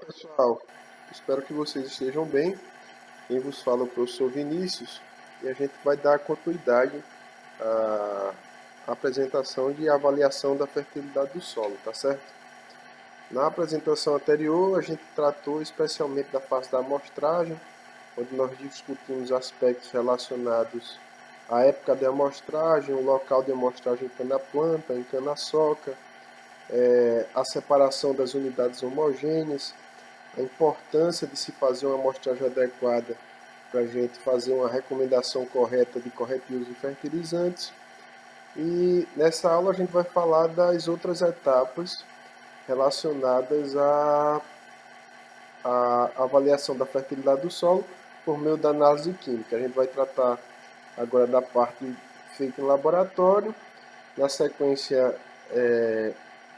Pessoal, espero que vocês estejam bem. Quem vos fala é o professor Vinícius e a gente vai dar continuidade à apresentação de avaliação da fertilidade do solo, tá certo? Na apresentação anterior a gente tratou especialmente da fase da amostragem, onde nós discutimos aspectos relacionados à época de amostragem, o local de amostragem em cana-planta, em cana-soca, a separação das unidades homogêneas, a importância de se fazer uma amostragem adequada para a gente fazer uma recomendação correta de corretivos e fertilizantes. E nessa aula a gente vai falar das outras etapas relacionadas à avaliação da fertilidade do solo por meio da análise química. A gente vai tratar agora da parte feita em laboratório, na sequência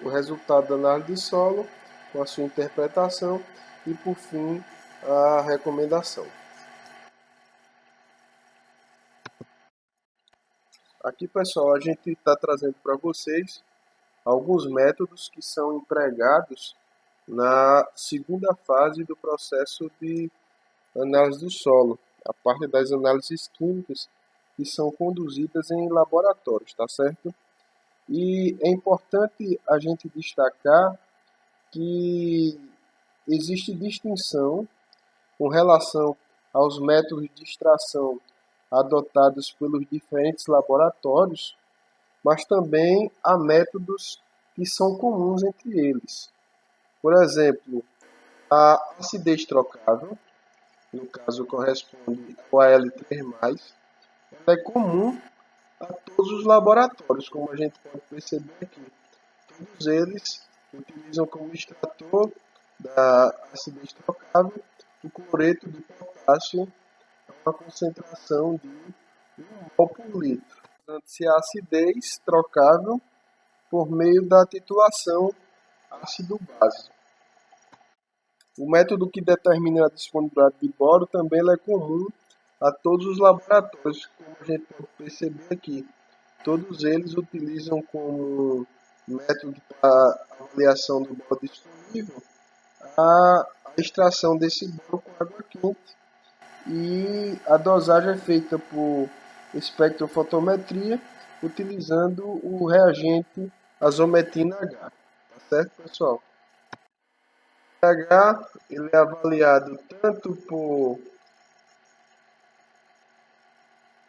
o resultado da análise de solo com a sua interpretação e por fim a recomendação. Aqui, pessoal, a gente está trazendo para vocês alguns métodos que são empregados na segunda fase do processo de análise do solo, a parte das análises químicas que são conduzidas em laboratórios, tá certo? E é importante a gente destacar que existe distinção com relação aos métodos de extração adotados pelos diferentes laboratórios, mas também há métodos que são comuns entre eles. Por exemplo, a acidez trocável, no caso corresponde ao AL3+, ela é comum a todos os laboratórios, como a gente pode perceber aqui. Todos eles utilizam como extrator da acidez trocável o cloreto de potássio a uma concentração de 1 mol por litro. Portanto-se a acidez trocável por meio da titulação ácido-base. O método que determina a disponibilidade de boro também é comum a todos os laboratórios, como a gente pode perceber aqui. Todos eles utilizam como método para avaliação do boro disponível a extração desse boro com água quente, e a dosagem é feita por espectrofotometria utilizando o reagente azometina H. Tá certo, pessoal? O pH ele é avaliado tanto por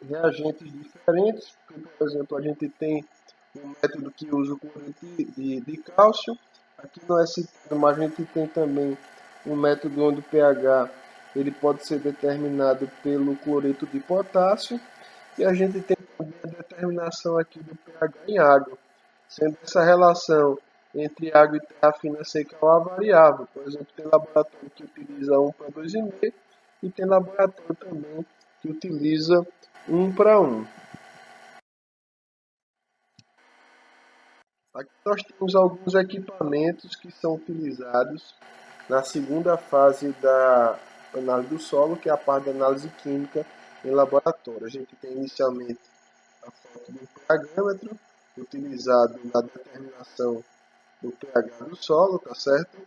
reagentes diferentes, por exemplo, a gente tem um método que usa o cloreto de cálcio. Aqui não é citado, mas a gente tem também um método onde o pH ele pode ser determinado pelo cloreto de potássio, e a gente tem também a determinação aqui do pH em água, sendo essa relação entre água e terra fina seca uma variável. Por exemplo, tem laboratório que utiliza 1 para 2,5 e tem laboratório também que utiliza 1 para 1. Aqui nós temos alguns equipamentos que são utilizados na segunda fase da análise do solo, que é a parte da análise química em laboratório. A gente tem inicialmente a foto do pH-metro, utilizado na determinação do pH do solo, tá certo?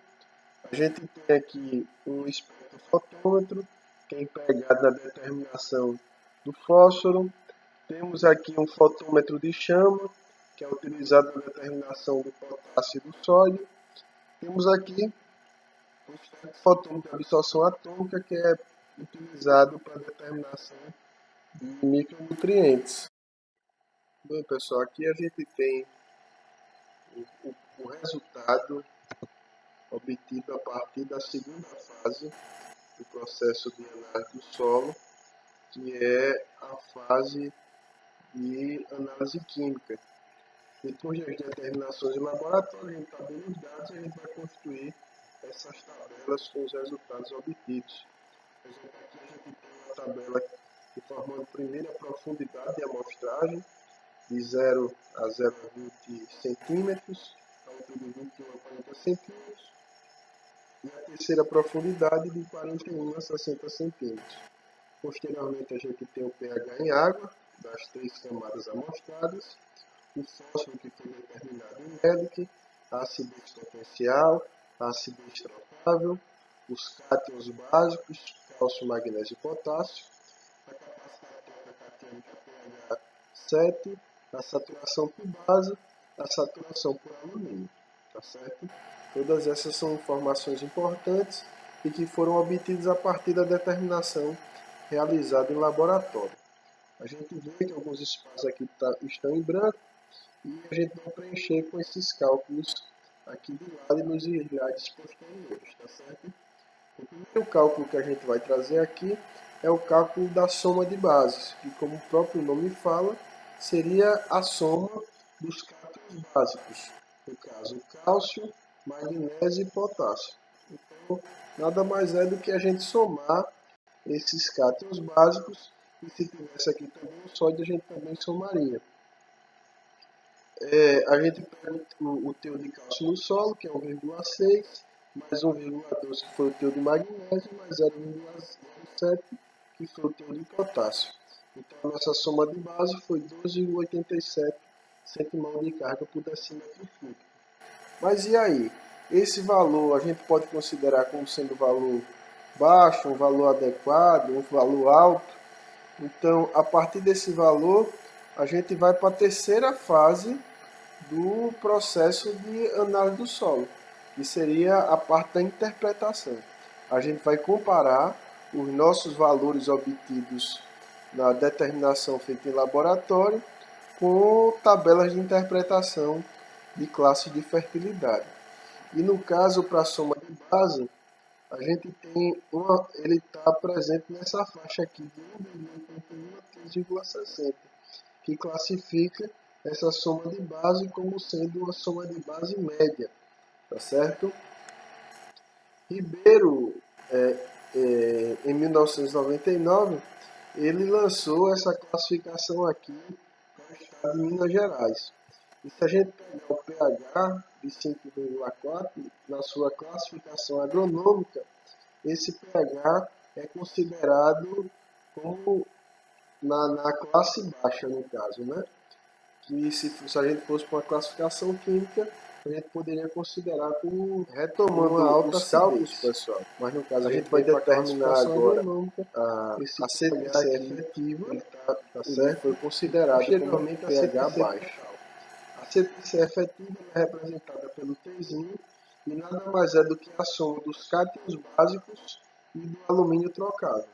A gente tem aqui um espectrofotômetro, que é empregado na determinação do fósforo. Temos aqui um fotômetro de chama, que é utilizado na determinação do potássio e do sódio. Temos aqui o espectrofotômetro de absorção atômica, que é utilizado para a determinação de micronutrientes. Bem, pessoal, aqui a gente tem o resultado obtido a partir da segunda fase do processo de análise do solo, que é a fase de análise química. Depois das determinações de laboratório, a gente tabela os dados e a gente vai construir essas tabelas com os resultados obtidos. Por exemplo, aqui a gente tem uma tabela informando primeiro a profundidade de amostragem, de 0 a 0,20 centímetros, a altura de 21 a 40 centímetros, e a terceira profundidade de 41 a 60 centímetros. Posteriormente, a gente tem o pH em água, das 3 camadas amostradas, o fósforo que foi determinado em MEDIC, a acidez potencial, a acidez trocável, os cátions básicos, cálcio, magnésio e potássio, a capacidade térmica catiônica pH 7, a saturação por base, a saturação por alumínio, tá certo? Todas essas são informações importantes e que foram obtidas a partir da determinação realizada em laboratório. A gente vê que alguns espaços aqui estão em branco e a gente vai preencher com esses cálculos aqui do lado e nos slides posteriores, tá certo? O primeiro cálculo que a gente vai trazer aqui é o cálculo da soma de bases, que como o próprio nome fala, seria a soma dos cátions básicos, no caso cálcio, magnésio e potássio. Então, nada mais é do que a gente somar esses cátions básicos, e se tivesse aqui também o sódio, a gente também somaria. A gente pega o teor de cálcio no solo, que é 1,6, mais 1,2, que foi o teor de magnésio, mais 0,07, que foi o teor de potássio. Então, a nossa soma de base foi 12,87 centimol de carga por decímetro cúbico. Mas e aí? Esse valor a gente pode considerar como sendo um valor baixo, um valor adequado, um valor alto? Então, a partir desse valor, a gente vai para a terceira fase do processo de análise do solo, que seria a parte da interpretação. A gente vai comparar os nossos valores obtidos na determinação feita em laboratório com tabelas de interpretação de classes de fertilidade. E no caso, para a soma de base, a gente tem ele está presente nessa faixa aqui de 1,81 a 3,60, que classifica essa soma de base como sendo uma soma de base média, tá certo? Ribeiro, em 1999, ele lançou essa classificação aqui para o estado de Minas Gerais. E se a gente pegar o pH de 5,4 na sua classificação agronômica, esse pH é considerado como na classe baixa, no caso, né? Que se a gente fosse para uma classificação química, a gente poderia considerar como retomando uma alta os cálculos, pessoal. Mas no caso a gente vai determinar agora a CTC efetiva, tá certo? Foi considerado como pH baixo. A CTC efetiva é representada pelo Tzinho e nada mais é do que a soma dos cátions básicos e do alumínio trocável.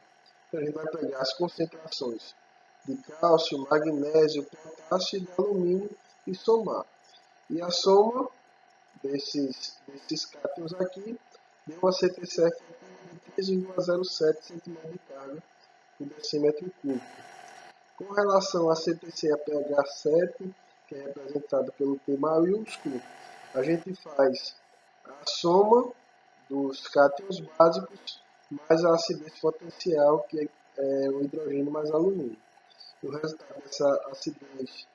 Então a gente vai pegar as concentrações de cálcio, magnésio, potássio e de alumínio e somar. E a soma desses cátions aqui deu uma CTC efetiva de 3,07 centimol de carga por decímetro cúbico. Com relação à CTC a pH 7, que é representada pelo P maiúsculo, a gente faz a soma dos cátions básicos mais a acidez potencial, que é o hidrogênio mais alumínio. E o resultado dessa acidez,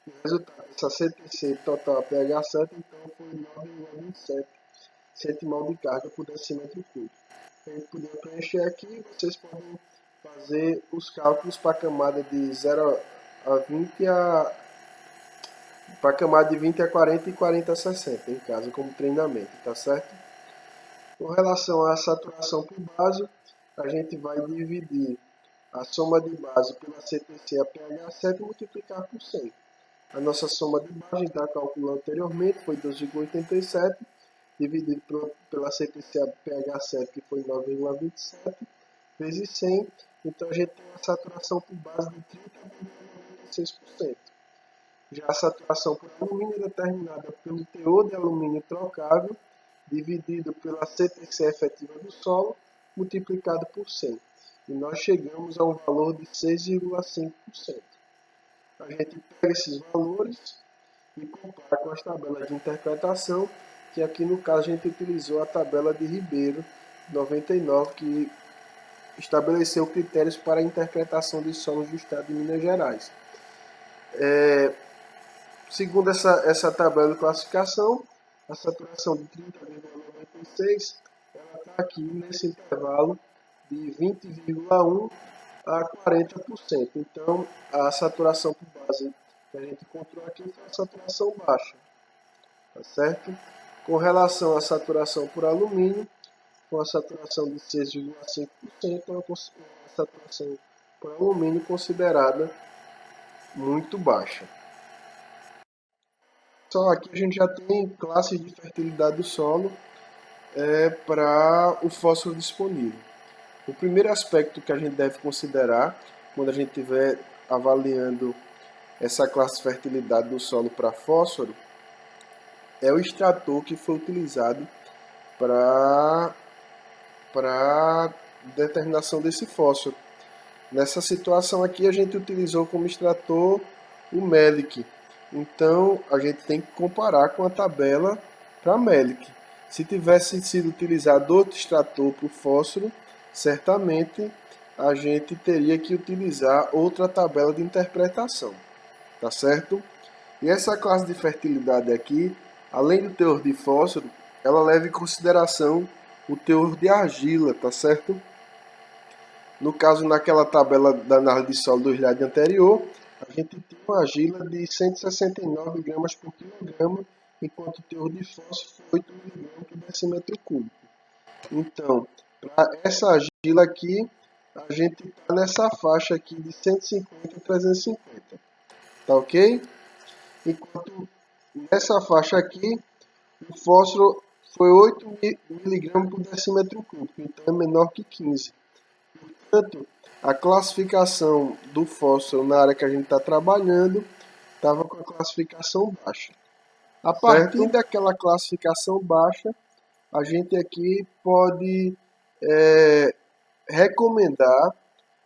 o resultado dessa CTC total a pH 7, então foi 9,27 centimol de carga por decímetro cúbico. A gente podia preencher aqui, vocês podem fazer os cálculos para a camada de 0 a 20 para a camada de 20 a 40 e 40 a 60, em casa, como treinamento, tá certo? Com relação à saturação por base, a gente vai dividir a soma de base pela CTC a pH 7 e multiplicar por 100. A nossa soma de base, a gente já calculou anteriormente, foi 2,87, dividido pela CTC a pH 7, que foi 9,27, vezes 100. Então a gente tem uma saturação por base de 30,96%. Já a saturação por alumínio é determinada pelo teor de alumínio trocável, dividido pela CTC efetiva do solo, multiplicado por 100. E nós chegamos a um valor de 6,5%. A gente pega esses valores e compara com as tabelas de interpretação, que aqui no caso a gente utilizou a tabela de Ribeiro, 99, que estabeleceu critérios para a interpretação de solos do estado de Minas Gerais. Segundo essa tabela de classificação, a saturação de 30,96 está aqui nesse intervalo de 20,1 a 40%. Então, a saturação por base que a gente encontrou aqui foi a saturação baixa, tá certo? Com relação à saturação por alumínio, com a saturação de 6,5%, uma saturação para alumínio considerada muito baixa. Só aqui a gente já tem classes de fertilidade do solo para o fósforo disponível. O primeiro aspecto que a gente deve considerar quando a gente estiver avaliando essa classe de fertilidade do solo para fósforo é o extrator que foi utilizado para determinação desse fósforo. Nessa situação aqui a gente utilizou como extrator o Melic. Então a gente tem que comparar com a tabela para Melic. Se tivesse sido utilizado outro extrator para o fósforo, certamente a gente teria que utilizar outra tabela de interpretação, tá certo? E essa classe de fertilidade aqui, além do teor de fósforo, ela leva em consideração o teor de argila, tá certo? No caso, naquela tabela da análise de solo do slide anterior, a gente tem uma argila de 169 gramas por quilograma, enquanto o teor de fósforo foi 8 miligramas por decímetro cúbico. Então, para essa argila aqui, a gente está nessa faixa aqui de 150 a 350, tá ok? Enquanto nessa faixa aqui, o fósforo foi 8 miligramas por decímetro cúbico, então é menor que 15. Portanto, a classificação do fósforo na área que a gente está trabalhando estava com a classificação baixa. A partir daquela classificação baixa, a gente aqui pode recomendar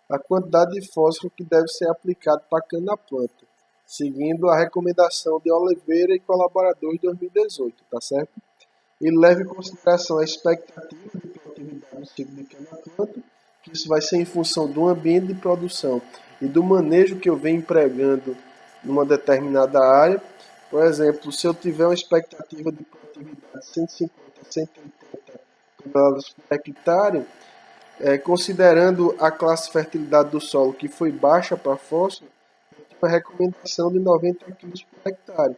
a quantidade de fósforo que deve ser aplicado para a cana-planta, seguindo a recomendação de Oliveira e colaboradores de 2018, tá certo? E leve em consideração a expectativa de produtividade do ciclo de cana-planta, que isso vai ser em função do ambiente de produção e do manejo que eu venho empregando numa determinada área. Por exemplo, se eu tiver uma expectativa de produtividade de 150 a 180 toneladas por hectare, considerando a classe de fertilidade do solo que foi baixa para fósforo, eu tenho uma recomendação de 90 kg por hectare.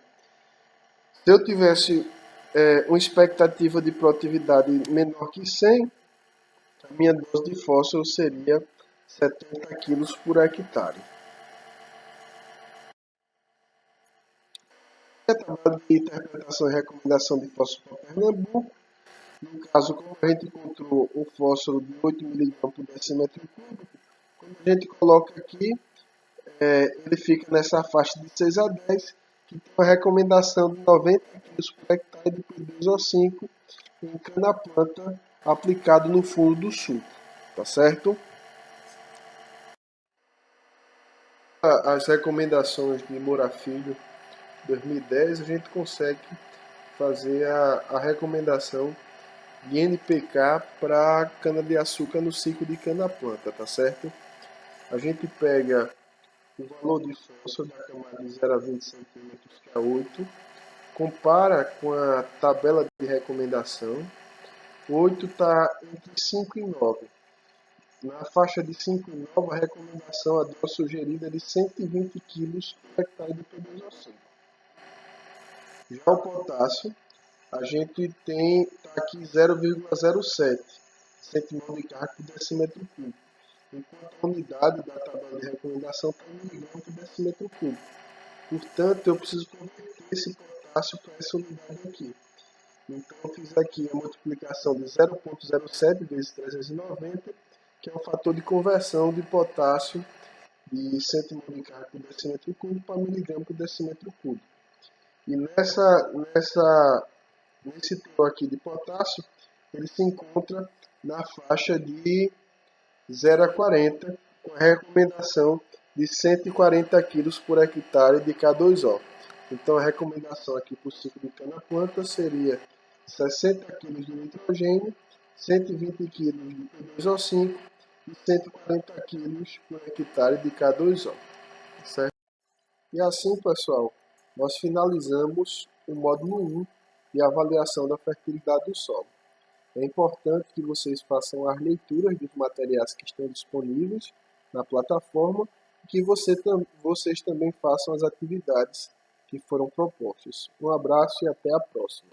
Se eu tivesse uma expectativa de produtividade menor que 100, a minha dose de fósforo seria 70 kg por hectare. A tabela de interpretação e recomendação de fósforo para Pernambuco. No caso, como a gente encontrou um fósforo de 8 mg por decímetro cúbico, quando a gente coloca aqui, ele fica nessa faixa de 6 a 10, que tem uma recomendação de 90 kg por hectare de P2O5 em cana-planta aplicado no fundo do sulco, tá certo? As recomendações de Moura Filho 2010, a gente consegue fazer a recomendação de NPK para cana-de-açúcar no ciclo de cana-planta, tá certo? A gente pega o valor de fósforo da camada de 0 a 20 centímetros, que é 8, compara com a tabela de recomendação. O 8 está entre 5 e 9. Na faixa de 5 e 9, a recomendação, a dose sugerida é de 120 kg por hectare de P2O5. Já o potássio, a gente tem aqui 0,07 centimol de carga por decímetro cúbico, enquanto a unidade da tabela de recomendação está em miligrama por decímetro cúbico. Portanto, eu preciso converter esse potássio para essa unidade aqui. Então, eu fiz aqui a multiplicação de 0,07 vezes 390, que é o fator de conversão de potássio de centimol de carga por decímetro cúbico para miligrama por decímetro cúbico. E nesse teor aqui de potássio, ele se encontra na faixa de 0 a 40, com a recomendação de 140 kg por hectare de K2O. Então, a recomendação aqui para o ciclo de cana-planta seria 60 kg de nitrogênio, 120 kg de P2O5 e 140 kg por hectare de K2O. Certo? E assim, pessoal, nós finalizamos o módulo 1 de avaliação da fertilidade do solo. É importante que vocês façam as leituras dos materiais que estão disponíveis na plataforma e que vocês também façam as atividades que foram propostas. Um abraço e até a próxima.